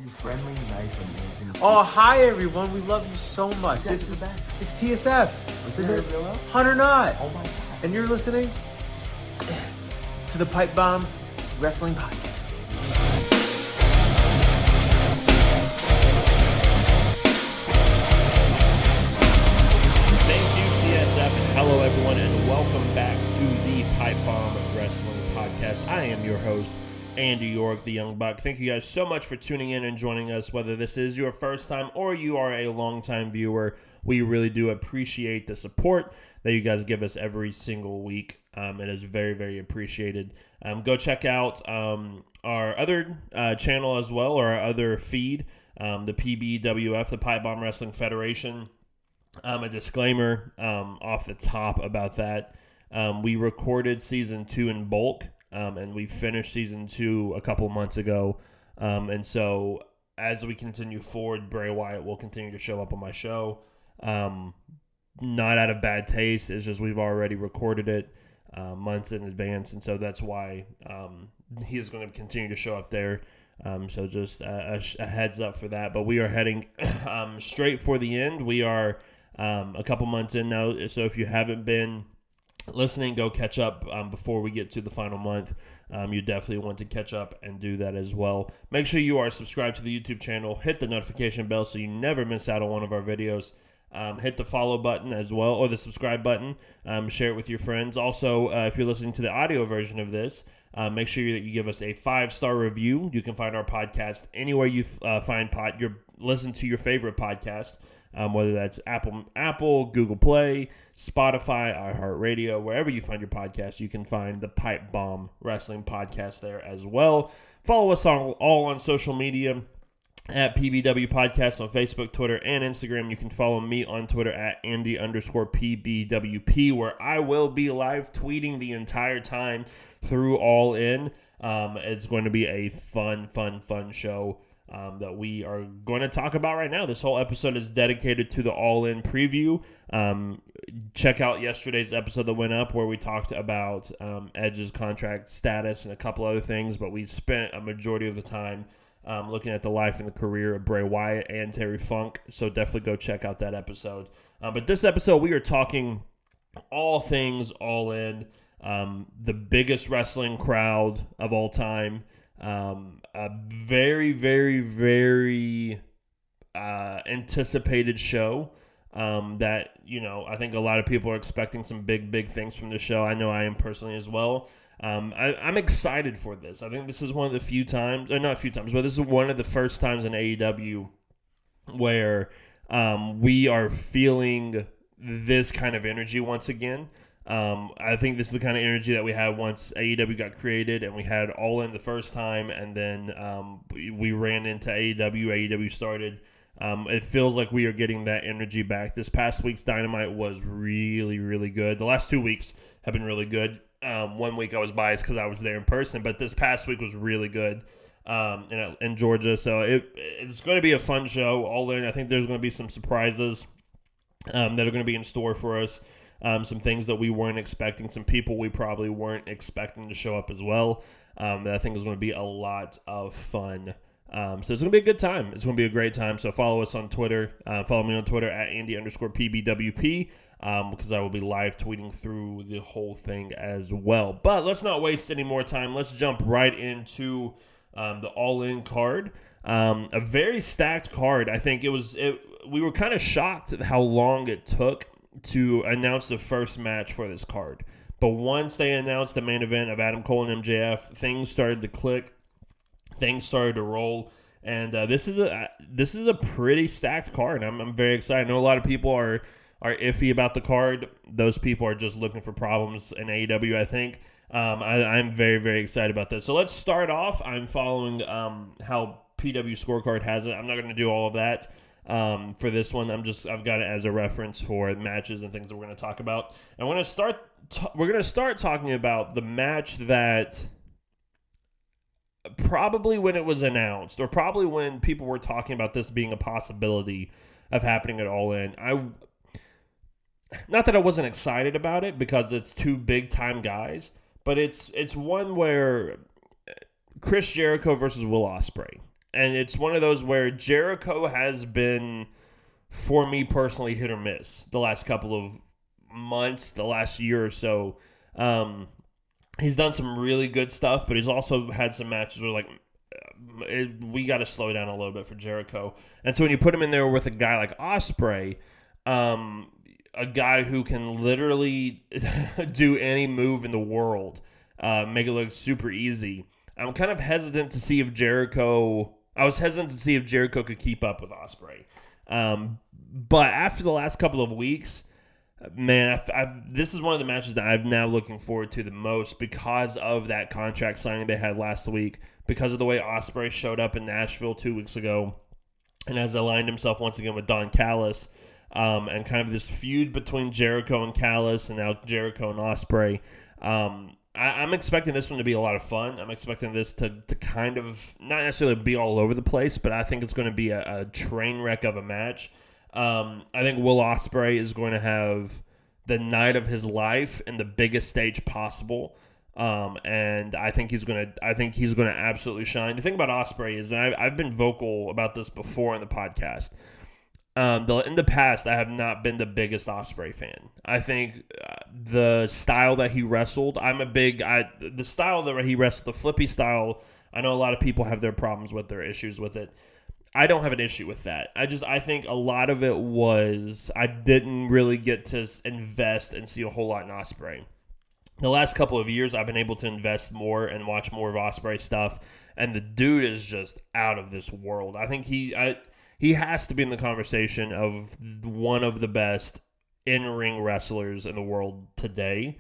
you friendly, nice, amazing people. Oh, hi everyone. We love you so much. This is the best. It's TSF. Is it real? Hunter Not. Oh my god. And you're listening to the Pipe Bomb Wrestling Podcast, baby. Thank you, TSF, and hello everyone, and welcome back to the Pipe Bomb Wrestling Podcast. I am your host, Andy York, the Young Buck. Thank you guys so much for tuning in and joining us, whether this is your first time or you are a long-time viewer. We really do appreciate the support that you guys give us every single week. It is very, very appreciated. Go check out our other channel as well, or our other feed, the PBWF, the Pipe Bomb Wrestling Federation. A disclaimer off the top about that. We recorded Season 2 in bulk, and we finished Season 2 a couple months ago. And so as we continue forward, Bray Wyatt will continue to show up on my show. Not out of bad taste. It's just we've already recorded it months in advance, and so that's why he is going to continue to show up there. So just a heads up for that. But we are heading straight for the end. We are a couple months in now, so if you haven't been listening, go catch up before we get to the final month. You definitely want to catch up and do that as well. Make sure you are subscribed to the YouTube channel. Hit the notification bell so you never miss out on one of our videos. Hit the follow button as well, or the subscribe button. Share it with your friends. Also, if you're listening to the audio version of this, make sure that you give us a 5-star review. You can find our podcast anywhere you listen to your favorite podcast, whether that's Apple, Google Play, Spotify, iHeartRadio, wherever you find your podcast, you can find the Pipe Bomb Wrestling Podcast there as well. Follow us all on social media at PBW Podcast on Facebook, Twitter, and Instagram. You can follow me on Twitter at Andy_PBWP, where I will be live tweeting the entire time through All In. It's going to be a fun show that we are going to talk about right now. This whole episode is dedicated to the All In preview. Check out yesterday's episode that went up where we talked about Edge's contract status and a couple other things, but we spent a majority of the time looking at the life and the career of Bray Wyatt and Terry Funk, so definitely go check out that episode. But this episode, we are talking all things All In, the biggest wrestling crowd of all time, a very, very, very anticipated show that, I think a lot of people are expecting some big things from the show. I know I am personally as well. I'm excited for this. I think this is one of the few times, or not a few times, but this is one of the first times in AEW where we are feeling this kind of energy once again. I think this is the kind of energy that we had once AEW got created and we had All In the first time, and then we ran into AEW started. It feels like we are getting that energy back. This past week's Dynamite was really, really good. The last 2 weeks have been really good. 1 week I was biased because I was there in person, but this past week was really good in Georgia. So it's going to be a fun show. All In, I think there's going to be some surprises that are going to be in store for us. Some things that we weren't expecting, some people we probably weren't expecting to show up as well. That I think is going to be a lot of fun. So it's going to be a good time. It's going to be a great time. So follow us on Twitter. Follow me on Twitter at Andy_PBWP. Because I will be live tweeting through the whole thing as well. But let's not waste any more time. Let's jump right into the All In card. A very stacked card. I think we were kind of shocked at how long it took to announce the first match for this card. But once they announced the main event of Adam Cole and MJF, things started to click. Things started to roll. And this is a pretty stacked card. I'm very excited. I know a lot of people are iffy about the card. Those people are just looking for problems in AEW, I think. I'm very, very excited about this. So let's start off. I'm following how PW Scorecard has it. I'm not going to do all of that for this one. I've got it as a reference for matches and things that we're going to talk about. And we're going to start talking about the match that probably when it was announced, or probably when people were talking about this being a possibility of happening at All In, not that I wasn't excited about it because it's two big time guys, but it's one where Chris Jericho versus Will Ospreay. and it's one of those where Jericho has been, for me personally, hit or miss the last couple of months, the last year or so. He's done some really good stuff, but he's also had some matches where we got to slow down a little bit for Jericho. And so when you put him in there with a guy like Ospreay, a guy who can literally do any move in the world, make it look super easy, I'm kind of hesitant to see if Jericho. I was hesitant to see if Jericho could keep up with Ospreay. But after the last couple of weeks, man, this is one of the matches that I'm now looking forward to the most because of that contract signing they had last week, because of the way Ospreay showed up in Nashville 2 weeks ago, and has aligned himself once again with Don Callis, and kind of this feud between Jericho and Callis, and now Jericho and Ospreay. I'm expecting this one to be a lot of fun. I'm expecting this to kind of not necessarily be all over the place, but I think it's going to be a train wreck of a match. I think Will Ospreay is going to have the night of his life in the biggest stage possible, and I think he's going to absolutely shine. The thing about Ospreay is, and I've been vocal about this before in the podcast. In the past, I have not been the biggest Ospreay fan. I think the style that he wrestled, the style that he wrestled, the flippy style, I know a lot of people have their problems with, their issues with it. I don't have an issue with that. I think a lot of it was I didn't really get to invest and see a whole lot in Ospreay. The last couple of years, I've been able to invest more and watch more of Ospreay stuff, and the dude is just out of this world. I think he has to be in the conversation of one of the best in-ring wrestlers in the world today.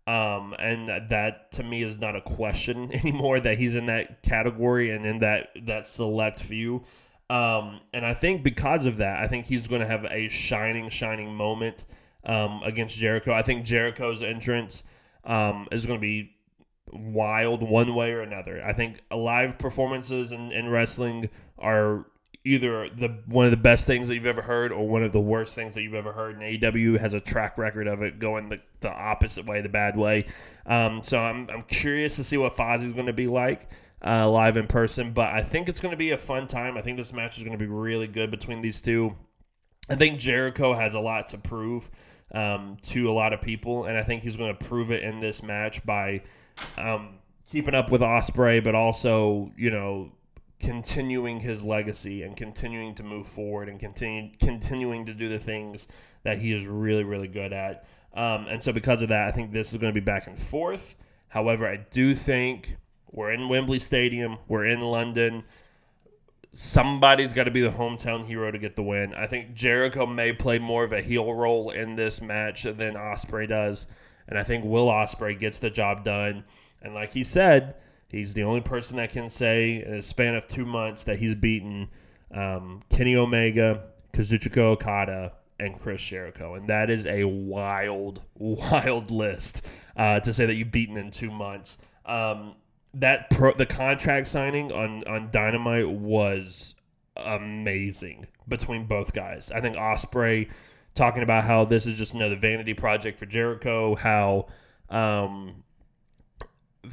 And that, to me, is not a question anymore, that he's in that category and in that select few. And I think because of that, I think he's going to have a shining moment against Jericho. I think Jericho's entrance is going to be wild one way or another. I think live performances in wrestling are either one of the best things that you've ever heard or one of the worst things that you've ever heard. And AEW has a track record of it going the opposite way, the bad way. So I'm curious to see what Fozzie's going to be like live in person. But I think it's going to be a fun time. I think this match is going to be really good between these two. I think Jericho has a lot to prove to a lot of people, and I think he's going to prove it in this match by keeping up with Ospreay, but also, continuing his legacy and continuing to move forward and continuing to do the things that he is really, really good at. And so because of that, I think this is going to be back and forth. However, I do think we're in Wembley Stadium. We're in London. Somebody's got to be the hometown hero to get the win. I think Jericho may play more of a heel role in this match than Ospreay does. And I think Will Ospreay gets the job done. And like he said, he's the only person that can say in a span of 2 months that he's beaten Kenny Omega, Kazuchika Okada, and Chris Jericho. And that is a wild, wild list to say that you've beaten in 2 months. The contract signing on Dynamite was amazing between both guys. I think Ospreay talking about how this is just another vanity project for Jericho, how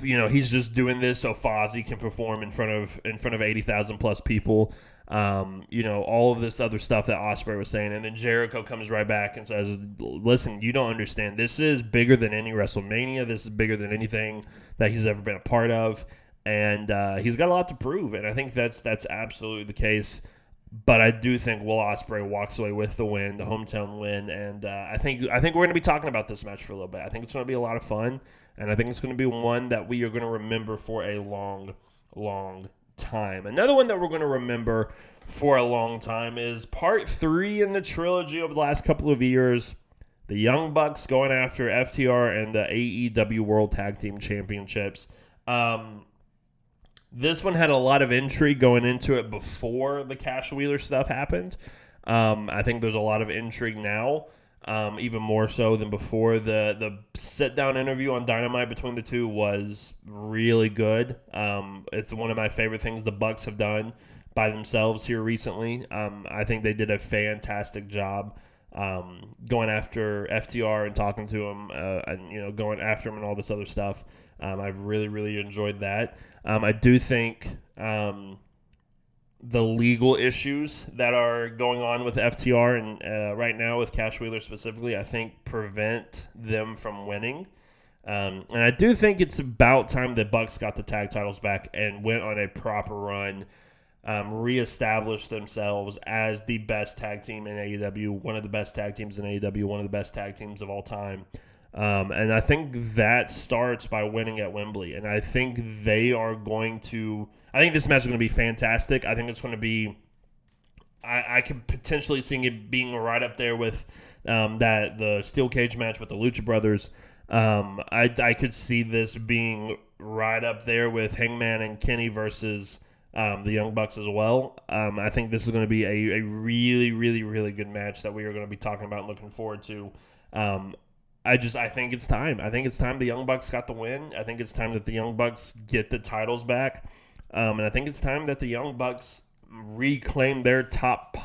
he's just doing this so Fozzy can perform in front of 80,000 plus people. All of this other stuff that Ospreay was saying, and then Jericho comes right back and says, "Listen, you don't understand. This is bigger than any WrestleMania. This is bigger than anything that he's ever been a part of, and he's got a lot to prove." And I think that's absolutely the case. But I do think Will Ospreay walks away with the win, the hometown win, and I think we're going to be talking about this match for a little bit. I think it's going to be a lot of fun, and I think it's going to be one that we are going to remember for a long, long time. Another one that we're going to remember for a long time is part 3 in the trilogy over the last couple of years. The Young Bucks going after FTR and the AEW World Tag-Team Championships. This one had a lot of intrigue going into it before the Cash Wheeler stuff happened. I think there's a lot of intrigue now, even more so than before. The sit-down interview on Dynamite between the two was really good. It's one of my favorite things the Bucks have done by themselves here recently. I think they did a fantastic job going after FTR and talking to him, and going after him and all this other stuff. I've really, really enjoyed that. I do think the legal issues that are going on with FTR and right now with Cash Wheeler specifically, I think prevent them from winning. And I do think it's about time the Bucks got the tag titles back and went on a proper run, reestablished themselves as the best tag team in AEW, one of the best tag teams in AEW, one of the best tag teams of all time. And I think that starts by winning at Wembley. And I think they are going to – I think this match is going to be fantastic. I think it's going to be – I could potentially see it being right up there with the steel cage match with the Lucha Brothers. I could see this being right up there with Hangman and Kenny versus the Young Bucks as well. I think this is going to be a really, really, really good match that we are going to be talking about and looking forward to. I think it's time. I think it's time the Young Bucks got the win. I think it's time that the Young Bucks get the titles back. And I think it's time that the Young Bucks reclaim their top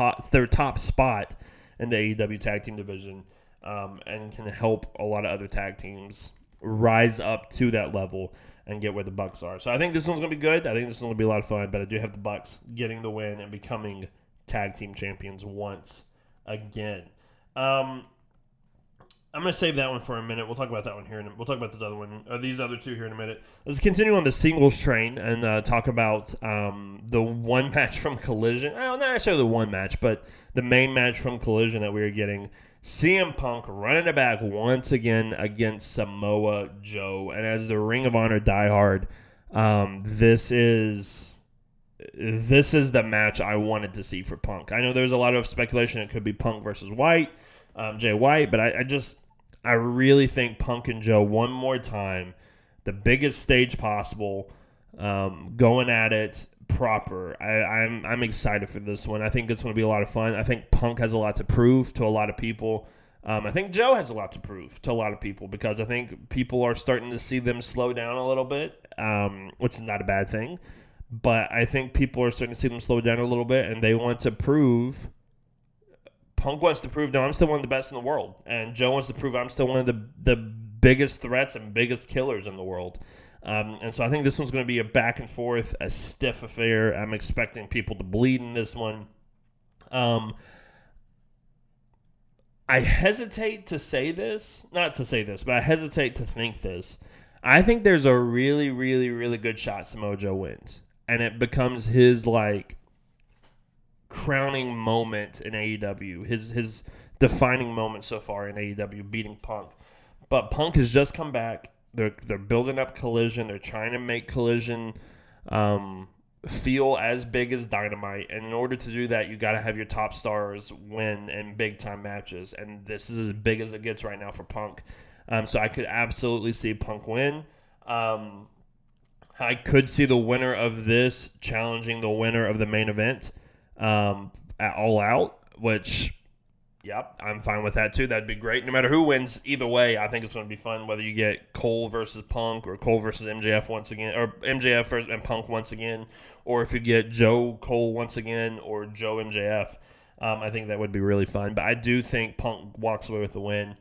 spot in the AEW Tag Team division. And can help a lot of other tag teams rise up to that level and get where the Bucks are. So I think this one's going to be good. I think this one's going to be a lot of fun, but I do have the Bucks getting the win and becoming tag team champions once again. I'm going to save that one for a minute. We'll talk about that one here. We'll talk about this other one, or these other two here in a minute. Let's continue on the singles train and talk about the one match from Collision. Not necessarily the one match, but the main match from Collision that we are getting. CM Punk running it back once again against Samoa Joe. And as the Ring of Honor diehard, this is the match I wanted to see for Punk. I know there's a lot of speculation it could be Punk versus White, Jay White, but I really think Punk and Joe one more time, the biggest stage possible, going at it proper. I'm excited for this one. I think it's going to be a lot of fun. I think Punk has a lot to prove to a lot of people. I think Joe has a lot to prove to a lot of people because I think people are starting to see them slow down a little bit, which is not a bad thing. But I think people are starting to see them slow down a little bit, and they want to prove. Punk wants to prove, no, I'm still one of the best in the world. And Joe wants to prove I'm still one of the biggest threats and biggest killers in the world. And so I think this one's going to be a back and forth, a stiff affair. I'm expecting people to bleed in this one. I hesitate to say this, not to say this, but I hesitate to think this. I think there's a really, really, really good shot Samoa Joe wins. And it becomes his, crowning moment in AEW, his defining moment so far in AEW, beating Punk. But Punk has just come back. They're building up Collision. They're trying to make Collision feel as big as Dynamite. And in order to do that, you got to have your top stars win in big-time matches. And this is as big as it gets right now for Punk. So I could absolutely see Punk win. I could see the winner of this challenging the winner of the main event at All Out, which... Yep, I'm fine with that too. That'd be great. No matter who wins, either way, I think it's going to be fun. Whether you get Cole versus Punk or Cole versus MJF once again, or MJF and Punk once again, or if you get Joe Cole once again or Joe MJF, I think that would be really fun. But I do think Punk walks away with the win.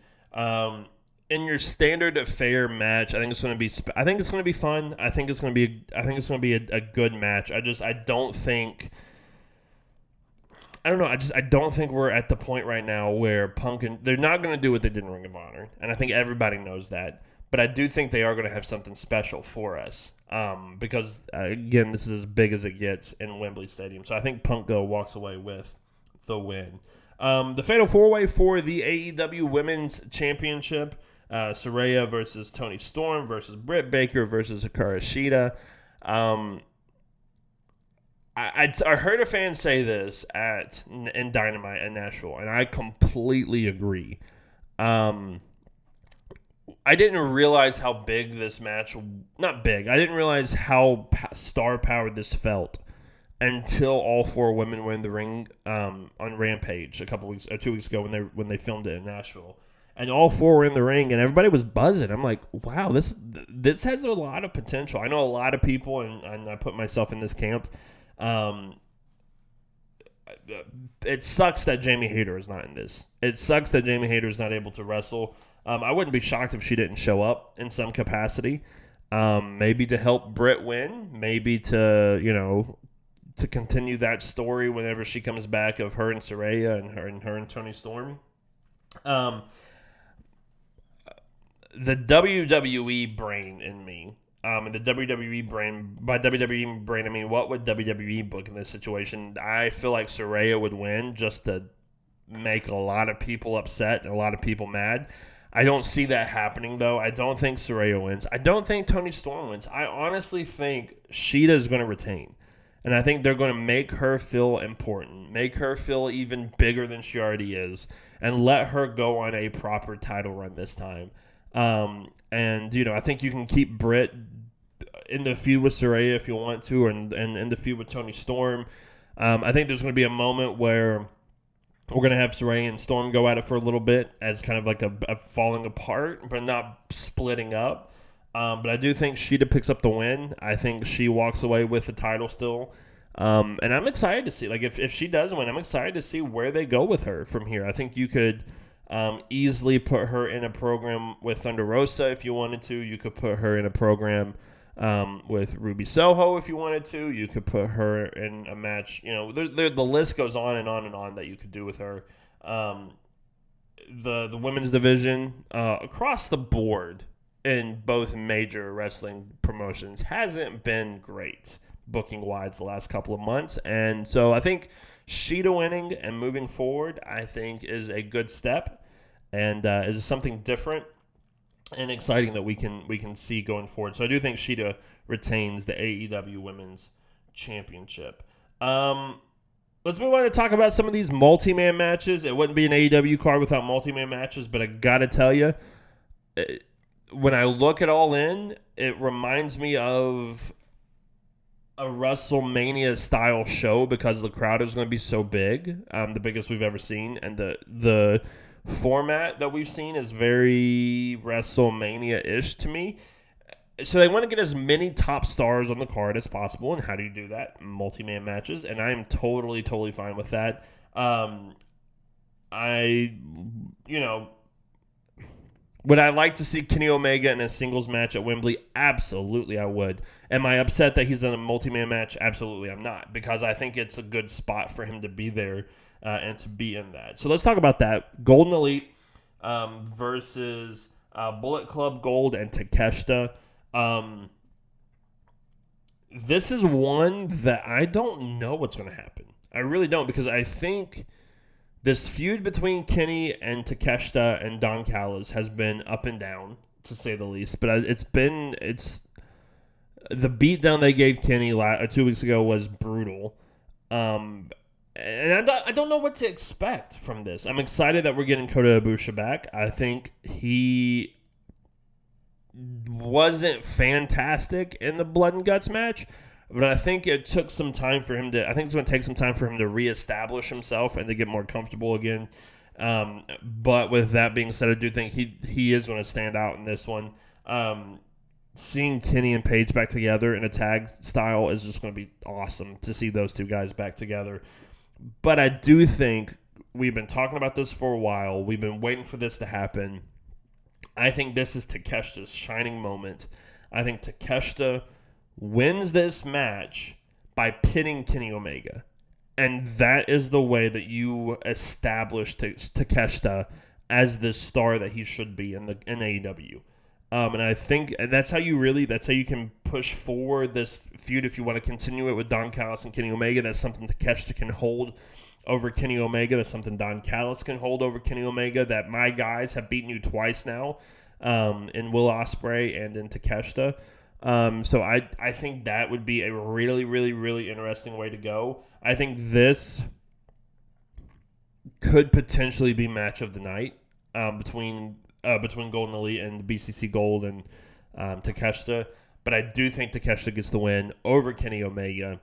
In your standard affair match, I think it's going to be. I think it's going to be fun. I think it's going to be a good match. I don't think. I don't know. I don't think we're at the point right now where Punk and they're not going to do what they did in Ring of Honor, and I think everybody knows that. But I do think they are going to have something special for us because again, this is as big as it gets in Wembley Stadium. So I think Punk though walks away with the win. The Fatal 4-Way for the AEW Women's Championship: Saraya versus Toni Storm versus Britt Baker versus Hikaru Shida. I heard a fan say this in Dynamite in Nashville, and I completely agree. I didn't realize how big this match, not big, I didn't realize how star-powered this felt until all four women were in the ring on Rampage a couple weeks, or 2 weeks ago when they filmed it in Nashville. And all four were in the ring, and everybody was buzzing. I'm like, wow, this has a lot of potential. I know a lot of people, and I put myself in this camp. It sucks that Jamie Hayter is not in this. It sucks that Jamie Hayter is not able to wrestle. I wouldn't be shocked if she didn't show up in some capacity. Maybe to help Britt win. Maybe to, to continue that story whenever she comes back of her and Saraya and her and Toni Storm. The WWE brain in me, and the WWE brain, by WWE brain, I mean, what would WWE book in this situation? I feel like Saraya would win just to make a lot of people upset and a lot of people mad. I don't see that happening, though. I don't think Saraya wins. I don't think Toni Storm wins. I honestly think Shida is going to retain. And I think they're going to make her feel important, make her feel even bigger than she already is, and let her go on a proper title run this time. And, you know, I think you can keep Britt in the feud with Saraya if you want to, and in the feud with Toni Storm. I think there's going to be a moment where we're going to have Saraya and Storm go at it for a little bit as kind of like a falling apart, but not splitting up. But I do think Shida picks up the win. I think she walks away with the title still. And I'm excited to see, like, if she does win, I'm excited to see where they go with her from here. I think you could easily put her in a program with Thunder Rosa if you wanted to. You could put her in a program with Ruby Soho if you wanted to. You could put her in a match. You know, the list goes on and on and on that you could do with her. The women's division across the board in both major wrestling promotions hasn't been great booking-wise the last couple of months. And so I think Shida winning and moving forward, I think, is a good step and is something different and exciting that we can see going forward. So I do think Shida retains the AEW Women's Championship. Let's move on to talk about some of these multi-man matches. It wouldn't be an AEW card without multi-man matches, but I got to tell you, when I look at All In, it reminds me of a WrestleMania-style show because the crowd is going to be so big, the biggest we've ever seen, and the format that we've seen is very WrestleMania-ish to me. So they want to get as many top stars on the card as possible, and how do you do that? Multi-man matches, and I am totally fine with that. Would I like to see Kenny Omega in a singles match at Wembley? Absolutely, I would. Am I upset that he's in a multi-man match? Absolutely, I'm not, because I think it's a good spot for him to be there and to be in that. So let's talk about that. Golden Elite versus Bullet Club Gold and Takeshita. This is one that I don't know what's going to happen. I really don't, because I think this feud between Kenny and Takeshita and Don Callis has been up and down, to say the least. But it's the beatdown they gave Kenny 2 weeks ago was brutal. And I don't know what to expect from this. I'm excited that we're getting Kota Ibushi back. I think he wasn't fantastic in the Blood and Guts match, but I think it took some time for him to. I think it's going to take some time for him to reestablish himself and to get more comfortable again. But with that being said, I do think he is going to stand out in this one. Seeing Kenny and Paige back together in a tag style is just going to be awesome to see those two guys back together. But I do think we've been talking about this for a while. We've been waiting for this to happen. I think this is Takeshita's shining moment. I think Takeshita wins this match by pinning Kenny Omega. And that is the way that you establish Takeshita as the star that he should be in AEW. And I think that's how you can push forward this feud if you want to continue it with Don Callis and Kenny Omega. That's something Takeshita can hold over Kenny Omega. That's something Don Callis can hold over Kenny Omega. That my guys have beaten you twice now in Will Ospreay and in Takeshita. So I think that would be a really interesting way to go. I think this could potentially be match of the night between Golden Elite and BCC Gold and Takeshita. But I do think Takeshita gets the win over Kenny Omega,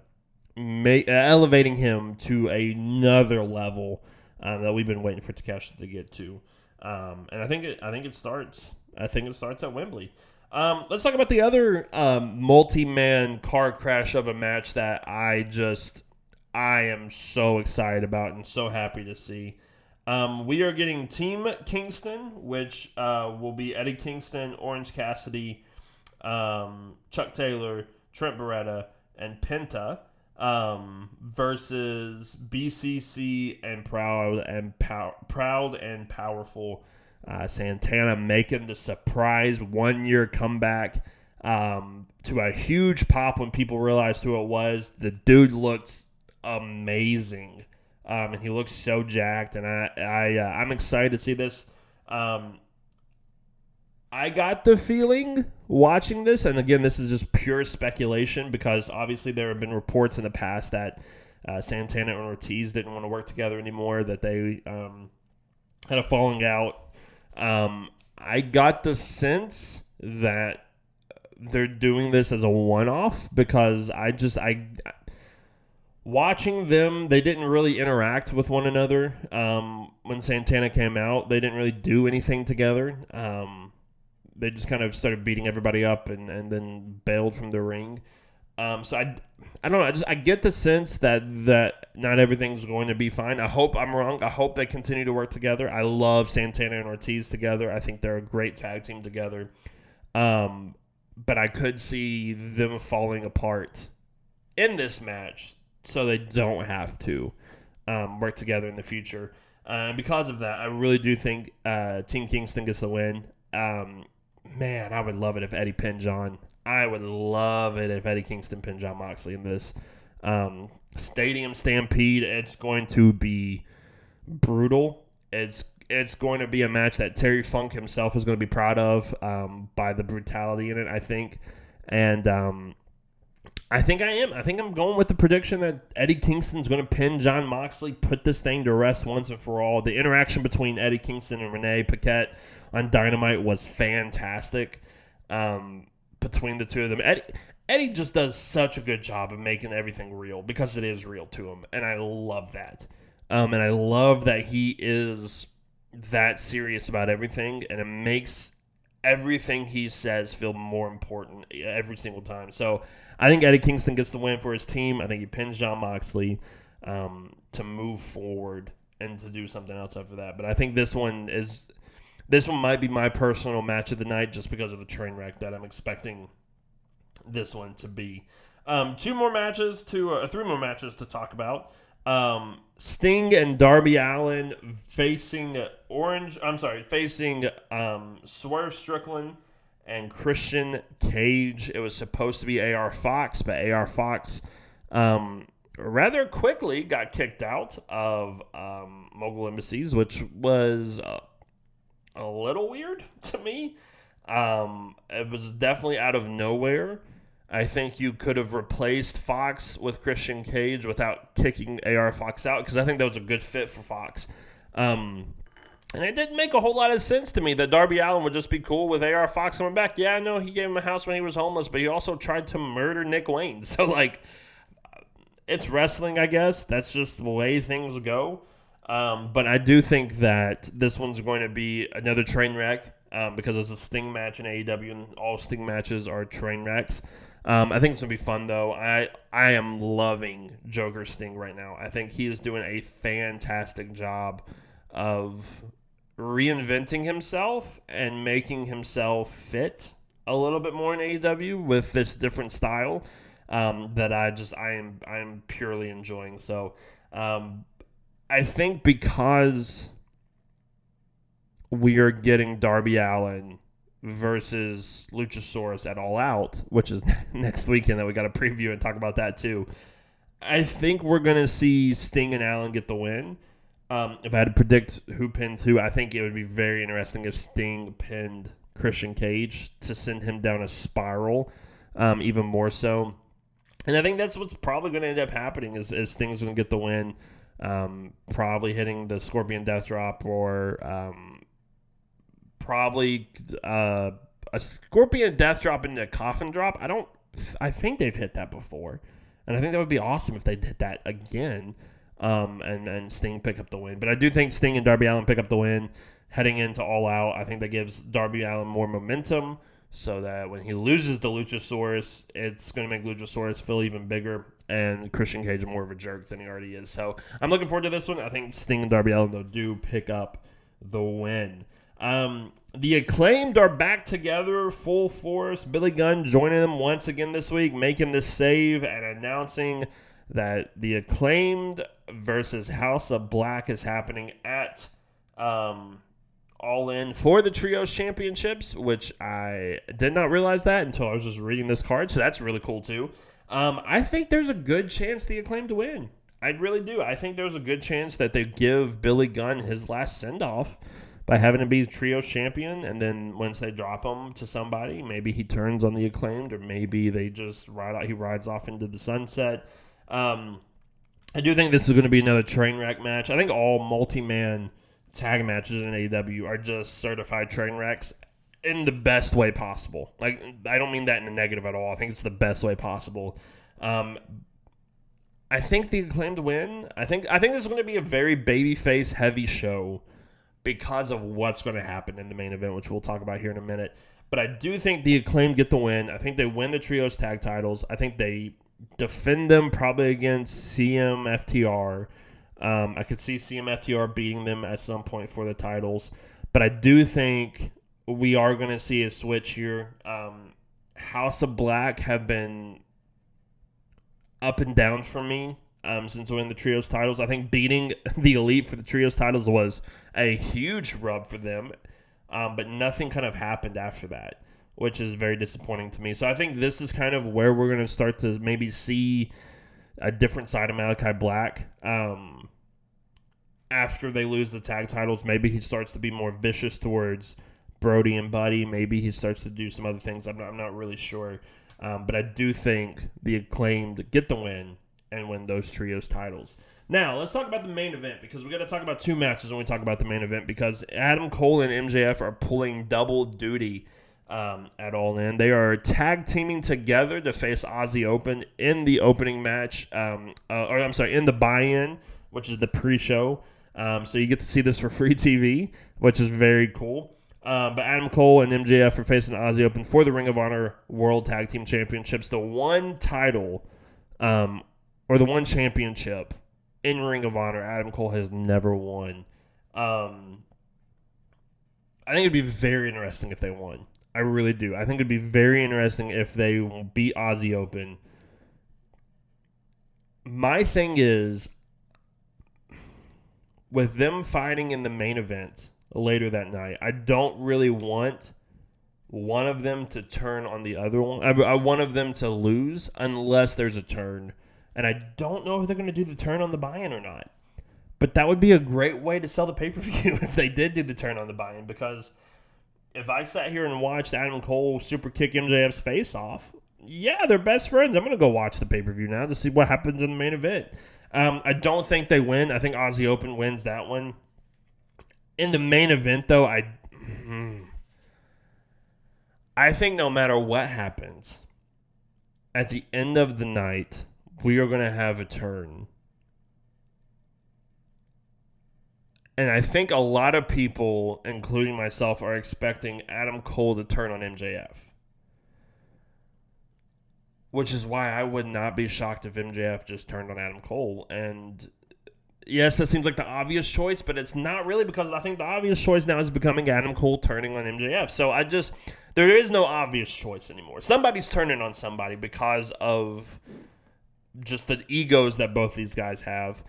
elevating him to another level that we've been waiting for Takeshita to get to. And I think it starts. I think it starts at Wembley. Let's talk about the other multi-man car crash of a match that I am so excited about and so happy to see. We are getting Team Kingston, which will be Eddie Kingston, Orange Cassidy, Chuck Taylor, Trent Beretta, and Penta versus BCC and Proud and Powerful. Santana making the surprise 1-year comeback to a huge pop when people realized who it was. The dude looks amazing, and he looks so jacked, and I'm excited to see this. I got the feeling watching this, and again, this is just pure speculation because obviously there have been reports in the past that Santana and Ortiz didn't want to work together anymore, that they had a falling out. I got the sense that they're doing this as a one-off because watching them, they didn't really interact with one another. When Santana came out, they didn't really do anything together. They just kind of started beating everybody up and then bailed from the ring. So I don't know. I get the sense that not everything's going to be fine. I hope I'm wrong. I hope they continue to work together. I love Santana and Ortiz together. I think they're a great tag team together. But I could see them falling apart in this match so they don't have to work together in the future. And because of that, I really do think Team Kingston gets the win. Man, I would love it if Eddie pinned John. I would love it if Eddie Kingston pinned John Moxley in this Stadium Stampede. It's going to be brutal. It's going to be a match that Terry Funk himself is going to be proud of by the brutality in it, I think. And I think I am. I think I'm going with the prediction that Eddie Kingston's going to pin John Moxley, put this thing to rest once and for all. The interaction between Eddie Kingston and Renee Paquette on Dynamite was fantastic between the two of them. Eddie just does such a good job of making everything real because it is real to him, and I love that. And I love that he is that serious about everything, and it makes everything he says feel more important every single time. So I think Eddie Kingston gets the win for his team. I think he pins John Moxley to move forward and to do something else after that. But I think this one might be my personal match of the night just because of the train wreck that I'm expecting this one to be. 3 more matches to talk about. Sting and Darby Allin facing Swerve Strickland and Christian Cage. It was supposed to be AR Fox, but AR Fox rather quickly got kicked out of Mogul Embassies, which was a little weird to me. It was definitely out of nowhere. I think you could have replaced Fox with Christian Cage without kicking AR Fox out because I think that was a good fit for Fox. And it didn't make a whole lot of sense to me that Darby Allin would just be cool with AR Fox coming back. Yeah, I know he gave him a house when he was homeless, but he also tried to murder Nick Wayne. So, it's wrestling, I guess. That's just the way things go. But I do think that this one's going to be another train wreck because it's a Sting match in AEW, and all Sting matches are train wrecks. I think it's going to be fun, though. I am loving Joker Sting right now. I think he is doing a fantastic job of reinventing himself and making himself fit a little bit more in AEW with this different style that I am purely enjoying. So I think because we are getting Darby Allin versus Luchasaurus at All Out, which is next weekend, that we got to preview and talk about that too. I think we're going to see Sting and Allin get the win. If I had to predict who pins who, I think it would be very interesting if Sting pinned Christian Cage to send him down a spiral, even more so. And I think that's what's probably going to end up happening is Sting's going to get the win, probably hitting the Scorpion Death Drop or probably a Scorpion Death Drop into a Coffin Drop. I think they've hit that before, and I think that would be awesome if they did that again. And Sting pick up the win. But I do think Sting and Darby Allin pick up the win heading into All Out. I think that gives Darby Allin more momentum so that when he loses to Luchasaurus, it's going to make Luchasaurus feel even bigger and Christian Cage more of a jerk than he already is. So I'm looking forward to this one. I think Sting and Darby Allin, though, do pick up the win. The Acclaimed are back together, full force. Billy Gunn joining them once again this week, making this save and announcing that the Acclaimed versus House of Black is happening at All In for the Trios Championships, which I did not realize that until I was just reading this card, so that's really cool too. I think there's a good chance the Acclaimed to win. I really do. I think there's a good chance that they give Billy Gunn his last send-off by having him be the Trios champion, and then once they drop him to somebody, maybe he turns on the Acclaimed, or maybe they just he rides off into the sunset. I do think this is going to be another train wreck match. I think all multi-man tag matches in AEW are just certified train wrecks in the best way possible. Like, I don't mean that in a negative at all. I think it's the best way possible. I think the Acclaimed win. I think this is going to be a very babyface heavy show because of what's going to happen in the main event, which we'll talk about here in a minute. But I do think the Acclaimed get the win. I think they win the Trios tag titles. I think they defend them probably against CMFTR. I could see CMFTR beating them at some point for the titles. But I do think we are going to see a switch here. House of Black have been up and down for me since winning the Trios titles. I think beating the Elite for the Trios titles was a huge rub for them, but nothing kind of happened after that, which is very disappointing to me. So I think this is kind of where we're going to start to maybe see a different side of Malachi Black. After they lose the tag titles, maybe he starts to be more vicious towards Brody and Buddy. Maybe he starts to do some other things. I'm not really sure. But I do think the Acclaimed get the win and win those Trios titles. Now, let's talk about the main event, because we got to talk about two matches when we talk about the main event, because Adam Cole and MJF are pulling double duty at All In. They are tag teaming together to face Aussie Open in the opening match, in the buy-in, which is the pre-show. So you get to see this for free TV, which is very cool. But Adam Cole and MJF are facing Aussie Open for the Ring of Honor World Tag Team Championships. The one title, or the one championship in Ring of Honor Adam Cole has never won. I think it'd be very interesting if they won. I really do. I think it'd be very interesting if they beat Aussie Open. My thing is, with them fighting in the main event later that night, I don't really want one of them to turn on the other one. I want of them to lose unless there's a turn. And I don't know if they're going to do the turn on the buy-in or not. But that would be a great way to sell the pay-per-view if they did do the turn on the buy-in. Because if I sat here and watched Adam Cole super kick MJF's face off, yeah, they're best friends. I'm going to go watch the pay-per-view now to see what happens in the main event. I don't think they win. I think Aussie Open wins that one. In the main event, though, I think no matter what happens, at the end of the night, we are going to have a turn. And I think a lot of people, including myself, are expecting Adam Cole to turn on MJF. Which is why I would not be shocked if MJF just turned on Adam Cole. And yes, that seems like the obvious choice, but it's not really, because I think the obvious choice now is becoming Adam Cole turning on MJF. So there is no obvious choice anymore. Somebody's turning on somebody because of just the egos that both these guys have.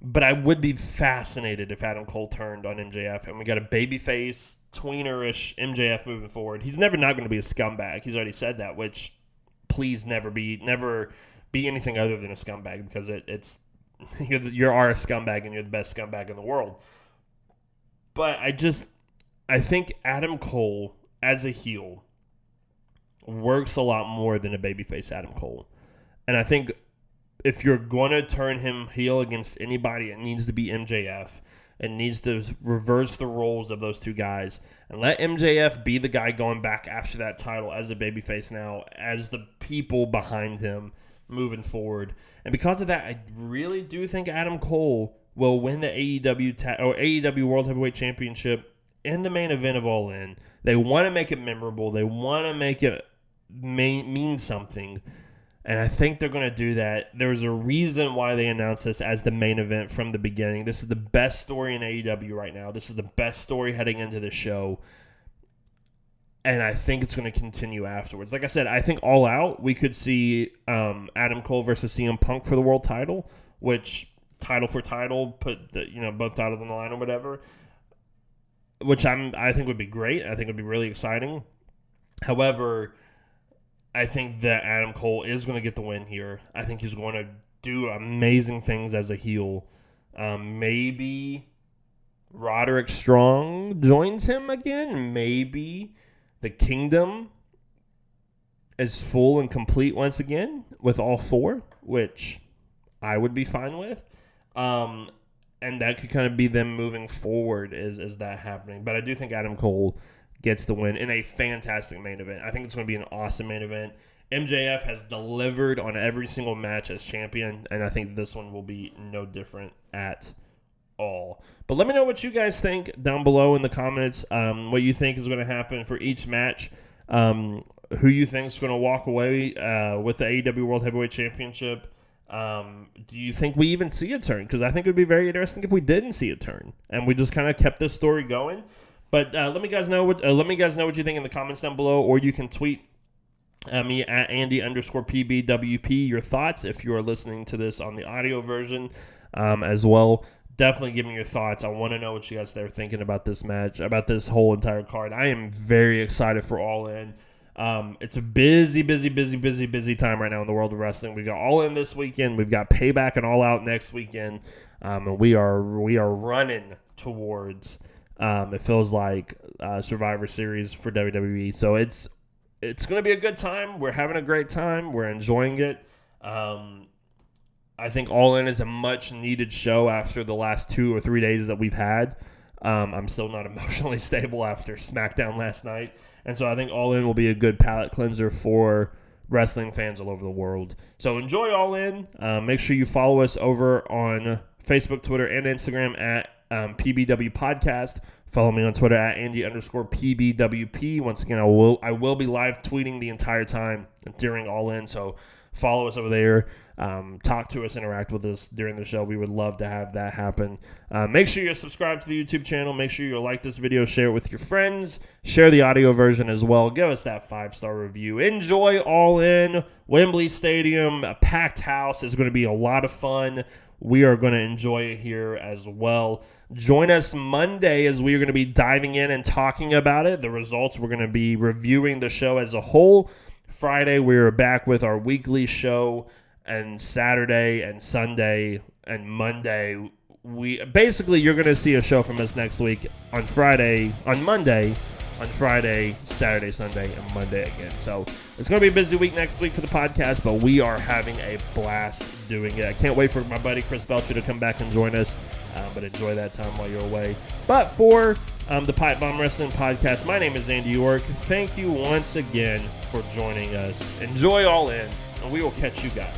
But I would be fascinated if Adam Cole turned on MJF and we got a babyface, tweener-ish MJF moving forward. He's never not going to be a scumbag. He's already said that, which please never be anything other than a scumbag, because it's you are a scumbag and you're the best scumbag in the world. But I think Adam Cole as a heel works a lot more than a babyface Adam Cole. And I think if you're going to turn him heel against anybody, it needs to be MJF. It needs to reverse the roles of those two guys and let MJF be the guy going back after that title as a babyface now, as the people behind him moving forward. And because of that, I really do think Adam Cole will win the AEW World Heavyweight Championship in the main event of All In. They want to make it memorable. They want to make it mean something. And I think they're going to do that. There's a reason why they announced this as the main event from the beginning. This is the best story in AEW right now. This is the best story heading into the show. And I think it's going to continue afterwards. Like I said, I think All Out, we could see Adam Cole versus CM Punk for the world title, which title for title, put both titles on the line or whatever, which I think would be great. I think would be really exciting. However, I think that Adam Cole is going to get the win here. I think he's going to do amazing things as a heel. Maybe Roderick Strong joins him again. Maybe the Kingdom is full and complete once again with all four, which I would be fine with. And that could kind of be them moving forward as that happening. But I do think Adam Cole gets the win in a fantastic main event. I think it's going to be an awesome main event. MJF has delivered on every single match as champion, and I think this one will be no different at all. But let me know what you guys think down below in the comments, what you think is going to happen for each match, who you think is going to walk away with the AEW World Heavyweight Championship. Do you think we even see a turn? Because I think it would be very interesting if we didn't see a turn and we just kind of kept this story going. But let me guys know what you think in the comments down below, or you can tweet me at Andy_PBWP your thoughts if you are listening to this on the audio version as well. Definitely give me your thoughts. I want to know what you guys are thinking about this match, about this whole entire card. I am very excited for All In. It's a busy time right now in the world of wrestling. We got All In this weekend. We've got Payback and All Out next weekend. And we are running towards, it feels like, Survivor Series for WWE. So it's going to be a good time. We're having a great time. We're enjoying it. I think All In is a much-needed show after the last 2 or 3 days that we've had. I'm still not emotionally stable after SmackDown last night. And so I think All In will be a good palate cleanser for wrestling fans all over the world. So enjoy All In. Make sure you follow us over on Facebook, Twitter, and Instagram at PBW Podcast. Follow me on Twitter at Andy_PBWP. Once again, I will be live tweeting the entire time during All In. So follow us over there. Talk to us, interact with us during the show. We would love to have that happen. Make sure you're subscribed to the YouTube channel. Make sure you like this video, share it with your friends, share the audio version as well. Give us that 5-star review. Enjoy All In. Wembley Stadium, a packed house. Is going to be a lot of fun. We are going to enjoy it here as well. Join us Monday as we are going to be diving in and talking about it. The results, we're going to be reviewing the show as a whole. Friday, we're back with our weekly show. And Saturday and Sunday and Monday, you're going to see a show from us next week on Monday, Saturday, Sunday, and Monday again. So it's going to be a busy week next week for the podcast, but we are having a blast doing it. I can't wait for my buddy Chris Belcher to come back and join us, but enjoy that time while you're away. But for the Pipe Bomb Wrestling Podcast, my name is Andy York. Thank you once again for joining us. Enjoy All In, and we will catch you guys